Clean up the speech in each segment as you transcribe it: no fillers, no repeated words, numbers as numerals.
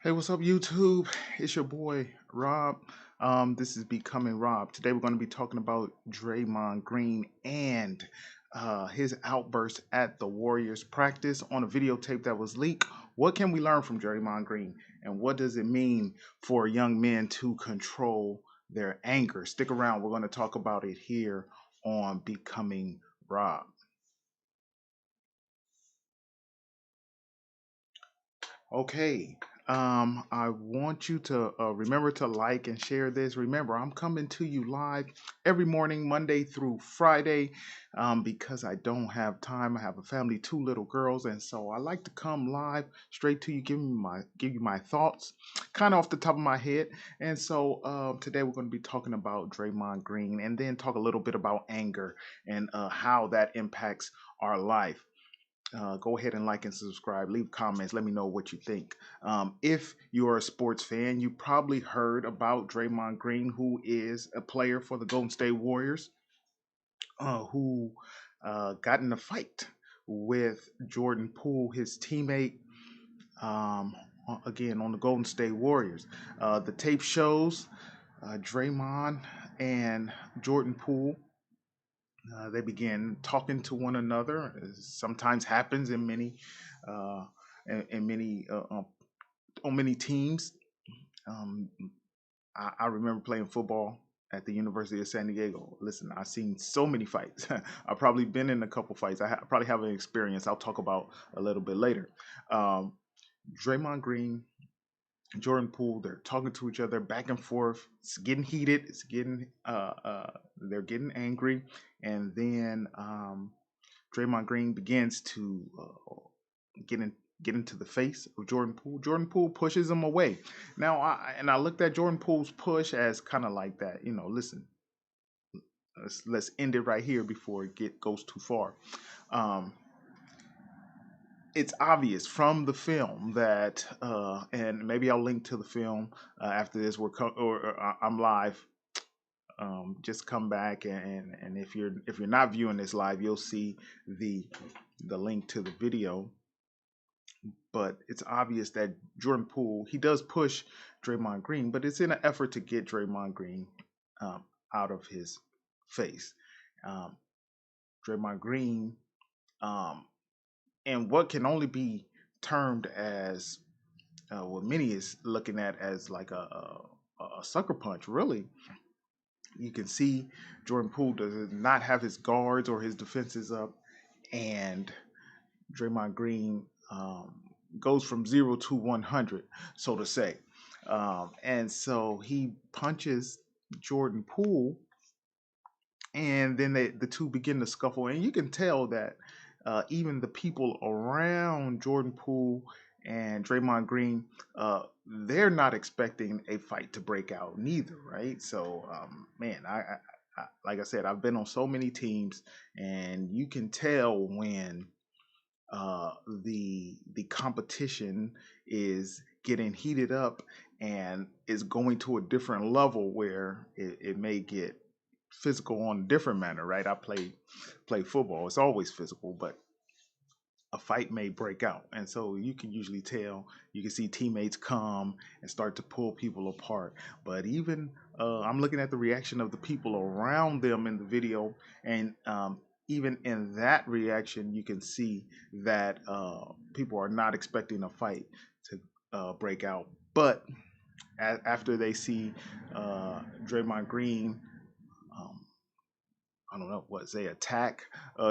Hey, what's up, YouTube? It's your boy Rob. This is Becoming Rob. Today we're going to be talking about Draymond Green and his outburst at the Warriors practice on a videotape that was leaked. What can we learn from Draymond Green, and what does it mean for young men to control their anger? Stick around. We're going to talk about it here on Becoming Rob. Okay. I want you to remember to like and share this. Remember, I'm coming to you live every morning, Monday through Friday, because I don't have time. I have a family, two little girls, and so I like to come live straight to you, give you my thoughts, kind of off the top of my head. And so today we're going to be talking about Draymond Green, and then talk a little bit about anger and how that impacts our life. Go ahead and like and subscribe. Leave comments. Let me know what you think. If you're a sports fan, you probably heard about Draymond Green, who is a player for the Golden State Warriors, who got in a fight with Jordan Poole, his teammate, again on the Golden State Warriors. The tape shows Draymond and Jordan Poole. They began talking to one another. As sometimes happens in many, uh, in many on many teams. Um, I remember playing football at the University of San Diego. Listen, I've seen so many fights. I've probably been in a couple fights. I probably have an experience. I'll talk about a little bit later. Um, Draymond Green, Jordan Poole, they're talking to each other back and forth. It's getting heated. They're getting angry, and then Draymond Green begins to get in, get into the face of Jordan Poole. Jordan Poole pushes him away. Now, I looked at Jordan Poole's push as kind of like that. Listen, let's end it right here before it goes too far. Um, it's obvious from the film that, and maybe I'll link to the film after this. I'm live. Just come back and if you're not viewing this live, you'll see the link to the video. But it's obvious that Jordan Poole, he does push Draymond Green, but it's in an effort to get Draymond Green um, out of his face. Um, Draymond Green, um, and what can only be termed as what many is looking at as like a sucker punch. Really, you can see Jordan Poole does not have his guards or his defenses up, and Draymond Green goes from 0 to 100, so to say. And so he punches Jordan Poole, and then the two begin to scuffle. And you can tell that even the people around Jordan Poole and Draymond Green, they're not expecting a fight to break out, neither, right? So, man, like I said, I've been on so many teams, and you can tell when the competition is getting heated up and is going to a different level where it may get physical on a different manner, right? I play football. It's always physical, but a fight may break out. And so you can usually tell, you can see teammates come and start to pull people apart. But even I'm looking at the reaction of the people around them in the video, and even in that reaction, you can see that people are not expecting a fight to break out. But after they see Draymond Green, um, I don't know what say attack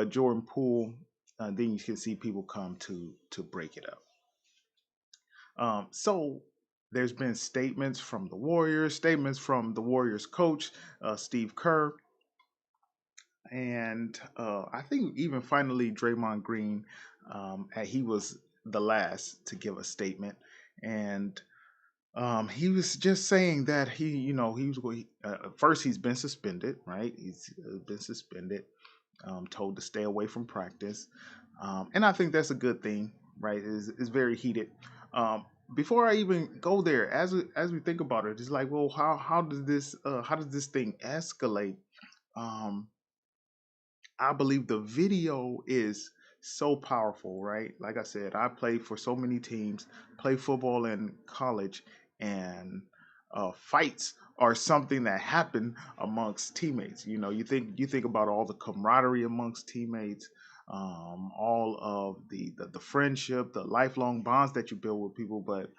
Jordan Poole, then you can see people come to break it up. So there's been statements from the Warriors, statements from the Warriors coach Steve Kerr, and I think even finally Draymond Green, he was the last to give a statement, and he was just saying that he was going. First, he's been suspended, right? He's been suspended, told to stay away from practice, and I think that's a good thing, right? Is very heated. Before I even go there, as we think about it, it's like, well, how does this thing escalate? Um, I believe the video is so powerful, right? Like I said, I played for so many teams, played football in college, and fights are something that happen amongst teammates. You think about all the camaraderie amongst teammates, all of the friendship, the lifelong bonds that you build with people. But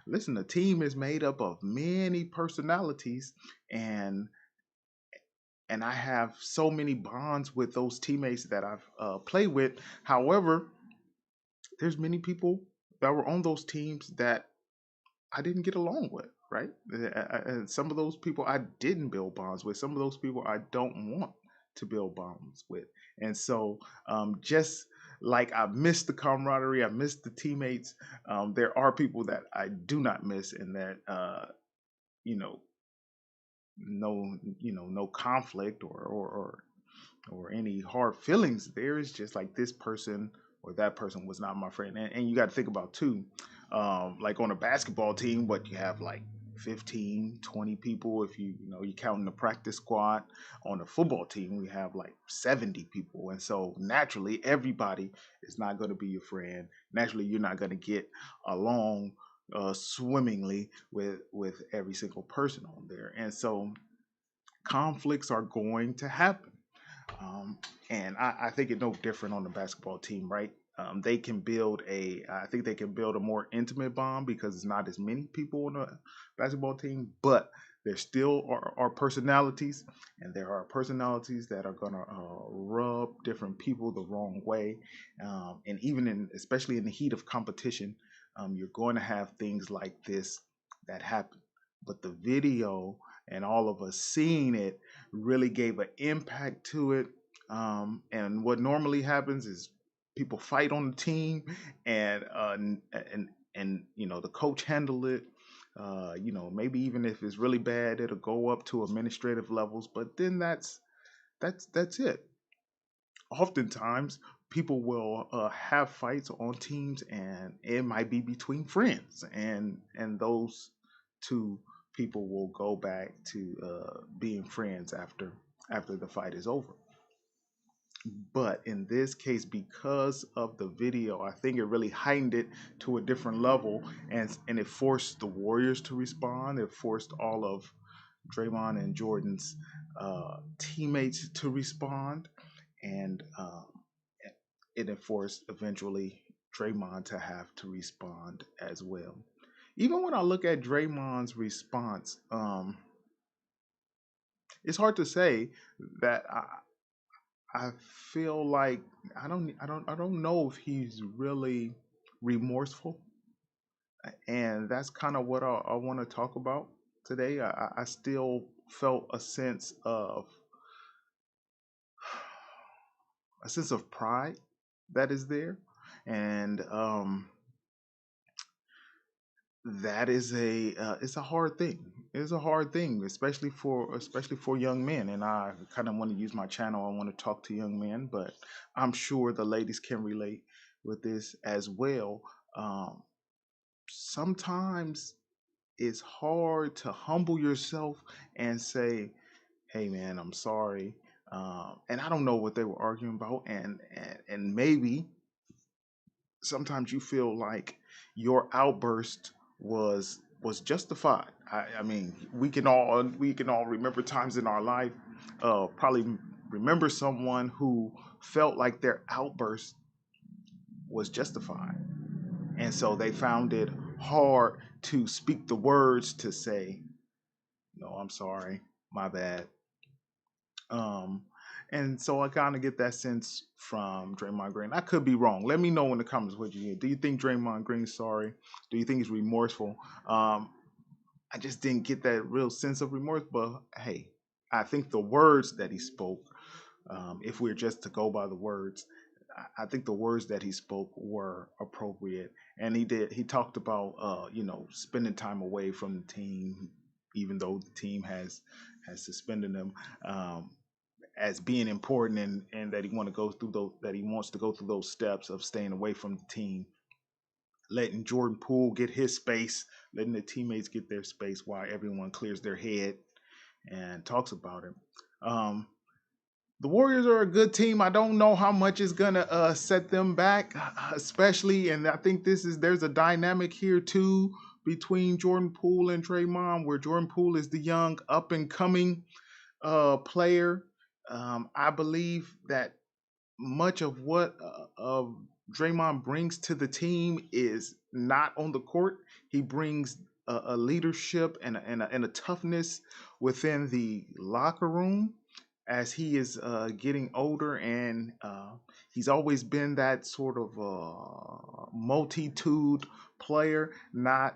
listen, a team is made up of many personalities, and and I have so many bonds with those teammates that I've played with. However, there's many people that were on those teams that I didn't get along with, right? And some of those people I didn't build bonds with. Some of those people I don't want to build bonds with. And so, just like I miss the camaraderie, I miss the teammates. There are people that I do not miss, and that you know, no conflict or any hard feelings there. Is just like this person or that person was not my friend. And you got to think about too, like on a basketball team, what you have like 15, 20 people if you count the practice squad. On a football team we have like 70 people, and so naturally everybody is not going to be your friend. Naturally you're not going to get along swimmingly with every single person on there, and so conflicts are going to happen. And I think it's no different on the basketball team, right? I think they can build a more intimate bond because it's not as many people on a basketball team, but there still are personalities, and there are personalities that are gonna rub different people the wrong way, and especially in the heat of competition, you're going to have things like this that happen. But the video and all of us seeing it really gave an impact to it. And what normally happens is people fight on the team, and the coach handle it. Maybe even if it's really bad, it'll go up to administrative levels. But then that's it. Oftentimes, people will have fights on teams, and it might be between friends, and those two people will go back to being friends after the fight is over. But in this case, because of the video, I think it really heightened it to a different level, and it forced the Warriors to respond. It forced all of Draymond and Jordan's teammates to respond, and it enforced eventually Draymond to have to respond as well. Even when I look at Draymond's response, it's hard to say that I feel like I don't know if he's really remorseful, and that's kind of what I want to talk about today. I still felt a sense of pride that is there, and that is it's a hard thing. It's a hard thing, especially for young men. And I kind of want to use my channel. I want to talk to young men, but I'm sure the ladies can relate with this as well. Um, Sometimes it's hard to humble yourself and say, "Hey, man, I'm sorry." And I don't know what they were arguing about, and maybe sometimes you feel like your outburst was justified. I mean, we can all remember times in our life, probably remember someone who felt like their outburst was justified, and so they found it hard to speak the words to say, "No, I'm sorry, my bad." Um, and so I kind of get that sense from Draymond Green. I could be wrong. Let me know in the comments what you think. Do you think Draymond Green's sorry? Do you think he's remorseful? I just didn't get that real sense of remorse. But hey, I think the words that he spoke, if we're just to go by the words, I think the words that he spoke were appropriate. And he talked about, spending time away from the team, even though the team has suspended him. As being important, and that he wants to go through those steps of staying away from the team, letting Jordan Poole get his space, letting the teammates get their space while everyone clears their head and talks about it. Um, the Warriors are a good team. I don't know how much is gonna set them back, especially. And I think there's a dynamic here too between Jordan Poole and Draymond, where Jordan Poole is the young up and coming player. I believe that much of what Draymond brings to the team is not on the court. He brings a leadership and a toughness within the locker room as he is getting older, and he's always been that sort of multitude player, not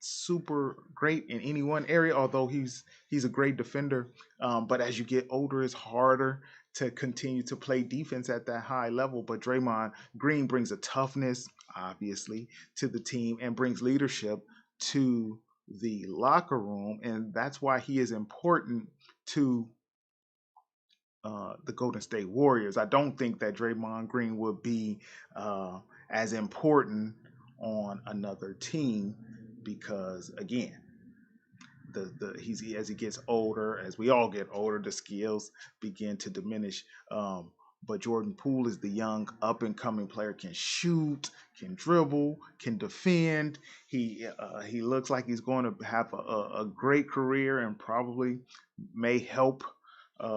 super great in any one area, although he's a great defender. But as you get older, it's harder to continue to play defense at that high level. But Draymond Green brings a toughness, obviously, to the team and brings leadership to the locker room, and that's why he is important to the Golden State Warriors. I don't think that Draymond Green would be as important on another team because, again, he's as he gets older, as we all get older, the skills begin to diminish. But Jordan Poole is the young up and coming player, can shoot, can dribble, can defend. He looks like he's going to have a great career and probably may help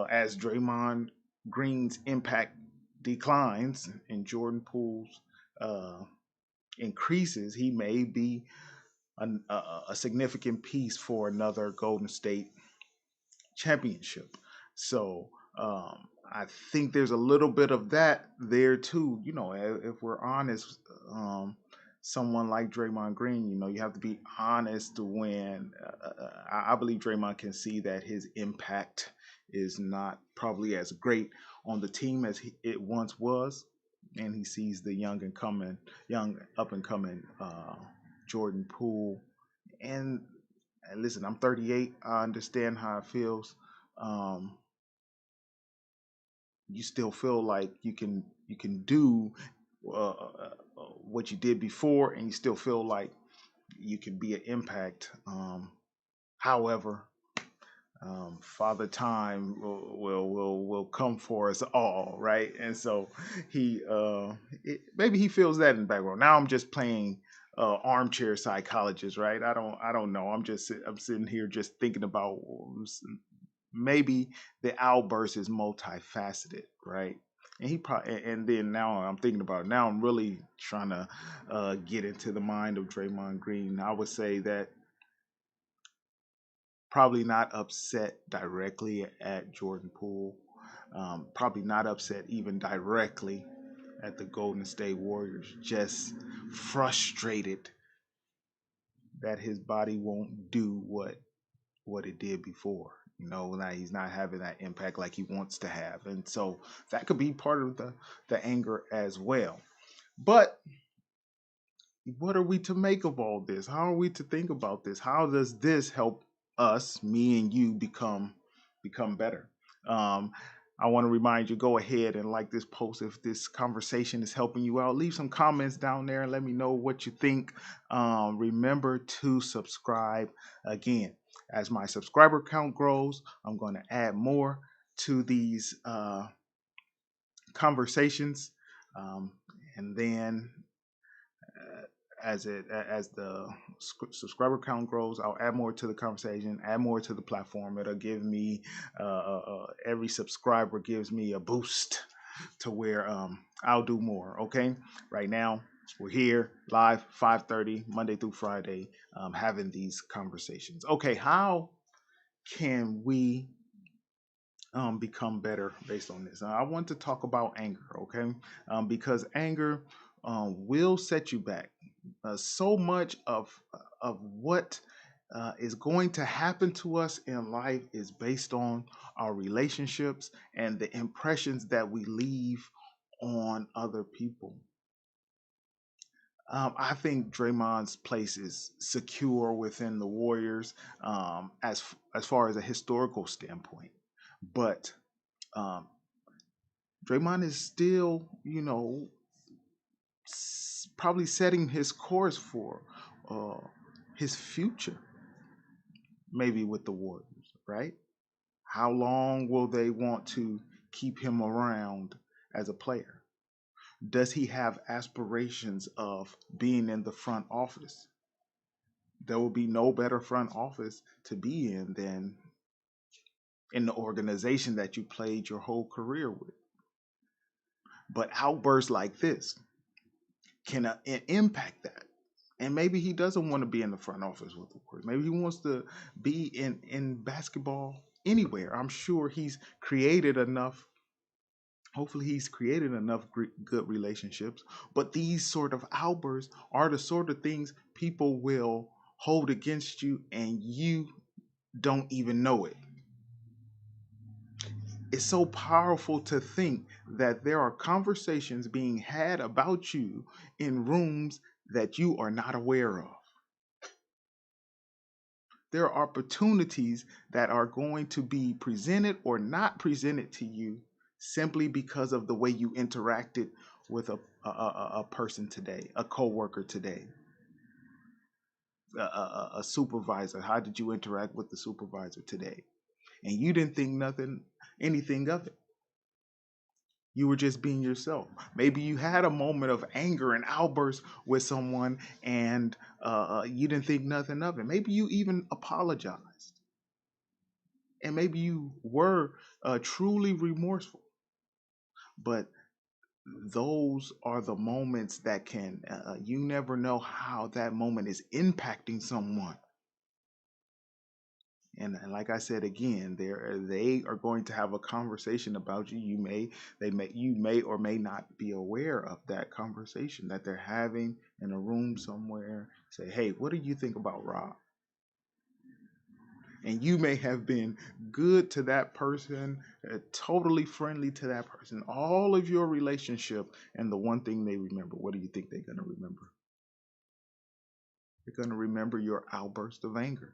as Draymond Green's impact declines and Jordan Poole's uh, increases. He may be a significant piece for another Golden State championship. So I think there's a little bit of that there too. If we're honest, someone like Draymond Green, you have to be honest when I believe Draymond can see that his impact is not probably as great on the team as it once was, and he sees the young up and coming Jordan Poole. And listen, I'm 38. I understand how it feels. Um, you still feel like you can do what you did before, and you still feel like you can be an impact. However, Father Time will come for us all, right? And so maybe he feels that in the background. Now I'm just playing armchair psychologist, right? I don't know. I'm sitting here just thinking about maybe the outburst is multifaceted, right? And he probably, and then now I'm thinking about it. Now I'm really trying to get into the mind of Draymond Green. I would say that probably not upset directly at Jordan Poole. Probably not upset even directly at the Golden State Warriors. Just frustrated that his body won't do what it did before. Now he's not having that impact like he wants to have, and so that could be part of the anger as well. But what are we to make of all this? How are we to think about this? How does this help us, me and you, become better? Um, I want to remind you, go ahead and like this post if this conversation is helping you out. Leave some comments down there and let me know what you think. Remember to subscribe again. As my subscriber count grows, I'm going to add more to these conversations. Um, and then as the subscriber count grows, I'll add more to the conversation, add more to the platform. It'll give me every subscriber gives me a boost to where I'll do more. Okay, right now we're here live 5:30 Monday through Friday, having these conversations. Okay, how can we become better based on this? I want to talk about anger, okay? Because anger will set you back. So much of what is going to happen to us in life is based on our relationships and the impressions that we leave on other people. I think Draymond's place is secure within the Warriors as far as a historical standpoint, but um, Draymond is still, probably setting his course for uh, his future, maybe with the Warriors, right? How long will they want to keep him around as a player? Does he have aspirations of being in the front office? There will be no better front office to be in than in the organization that you played your whole career with. But outbursts like this can impact that. And maybe he doesn't want to be in the front office with the Warriors. Maybe he wants to be in basketball anywhere. I'm sure he's created enough. Hopefully, he's created enough good relationships. But these sort of outbursts are the sort of things people will hold against you, and you don't even know it. It's so powerful to think that there are conversations being had about you in rooms that you are not aware of. There are opportunities that are going to be presented or not presented to you simply because of the way you interacted with a person today, a coworker today, a supervisor. How did you interact with the supervisor today? And you didn't think anything of it. You were just being yourself. Maybe you had a moment of anger and outburst with someone, and you didn't think nothing of it. Maybe you even apologized, and maybe you were truly remorseful. But those are the moments that can, you never know how that moment is impacting someone. And like I said again, they are going to have a conversation about you. You may or may not be aware of that conversation that they're having in a room somewhere. Say, hey, what do you think about Rob? And you may have been good to that person, totally friendly to that person, all of your relationship, and the one thing they remember. What do you think they're going to remember? They're going to remember your outburst of anger.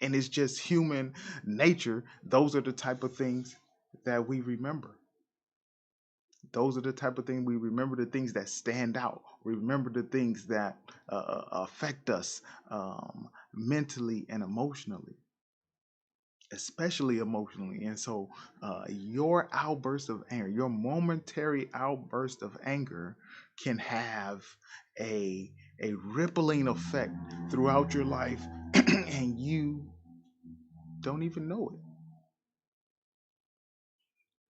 And it's just human nature. Those are the type of things that we remember. Those are the type of things we remember, the things that stand out. We remember the things that affect us mentally and emotionally, especially emotionally. And so your outburst of anger, your momentary outburst of anger can have a rippling effect throughout your life and you don't even know it.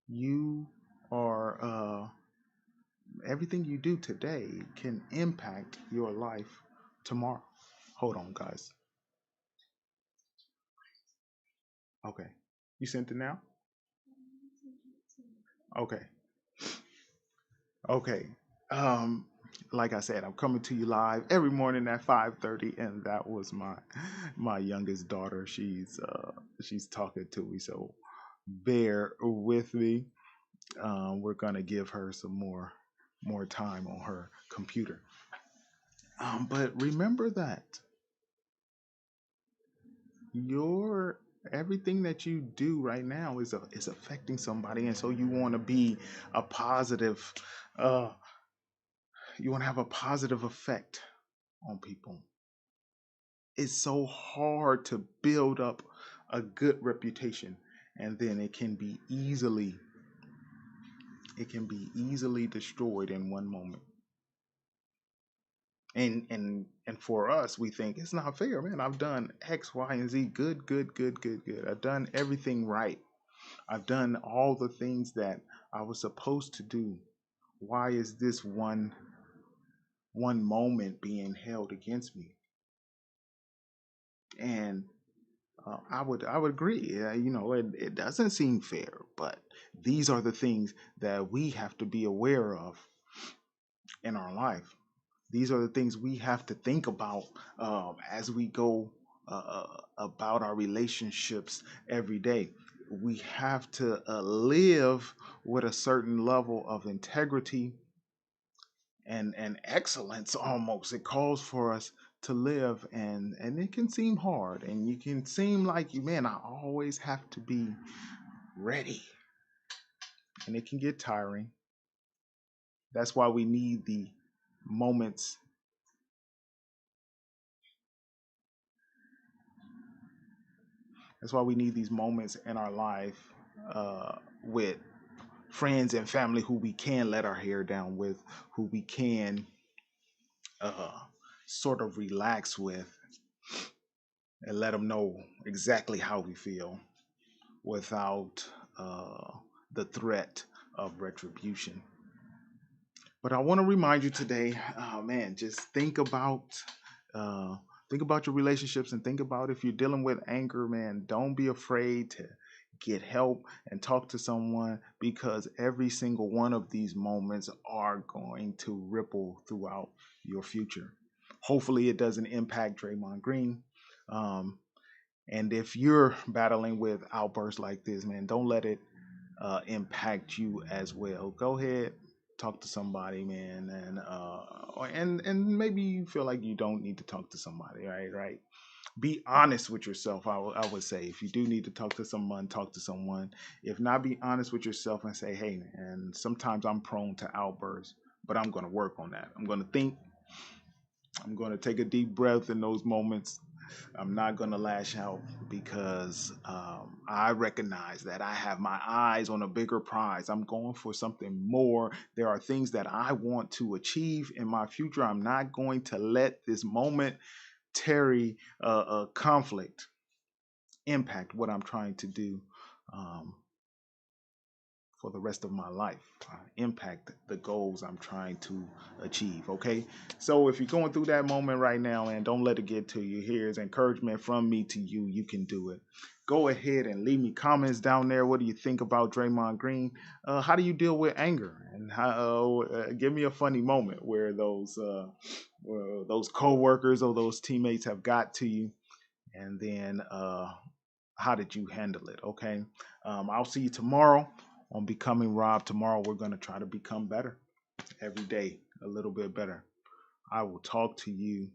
You are everything you do today can impact your life tomorrow. Hold on, guys. Okay. You sent it now? Okay. Okay. Um, like I said, I'm coming to you live every morning at 5:30, and that was my youngest daughter. She's talking to me, so bear with me. We're gonna give her some more time on her computer. But remember that your everything that you do right now is affecting somebody, and so you want to be a positive. Uh, you want to have a positive effect on people. It's so hard to build up a good reputation, and then it can be easily destroyed in one moment. And for us, we think it's not fair, man. I've done X, Y, and Z, good, good, good, good, good. I've done everything right. I've done all the things that I was supposed to do. Why is this one moment being held against me? And I would agree. It doesn't seem fair, but these are the things that we have to be aware of in our life. These are the things we have to think about as we go about our relationships every day. We have to live with a certain level of integrity and excellence almost. It calls for us to live, and it can seem hard, and you can seem like, man, I always have to be ready, and it can get tiring. That's why we need the moments. That's why we need these moments in our life with friends and family who we can let our hair down with, who we can uh, sort of relax with, and let them know exactly how we feel without uh, the threat of retribution. But I want to remind you today, man, just uh, think about your relationships and think about if you're dealing with anger, man. Don't be afraid to get help and talk to someone because every single one of these moments are going to ripple throughout your future. Hopefully, it doesn't impact Draymond Green. Um, and if you're battling with outbursts like this, man, don't let it impact you as well. Go ahead, talk to somebody, man, and maybe you feel like you don't need to talk to somebody, right? Right. Be honest with yourself. I would say if you do need to talk to someone, talk to someone. If not, be honest with yourself and say, hey, and sometimes I'm prone to outbursts, but I'm going to work on that. I'm going to think. I'm going to take a deep breath in those moments. I'm not going to lash out because I recognize that I have my eyes on a bigger prize. I'm going for something more. There are things that I want to achieve in my future. I'm not going to let this momentary conflict impact what I'm trying to do. Um, for the rest of my life, impact the goals I'm trying to achieve. Okay. So if you're going through that moment right now, and don't let it get to you, here's encouragement from me to you. You can do it. Go ahead and leave me comments down there. What do you think about Draymond Green? How do you deal with anger? And how, give me a funny moment where those coworkers or those teammates have got to you, and then how did you handle it? Okay. I'll see you tomorrow on Becoming Rob. Tomorrow, we're going to try to become better every day, a little bit better. I will talk to you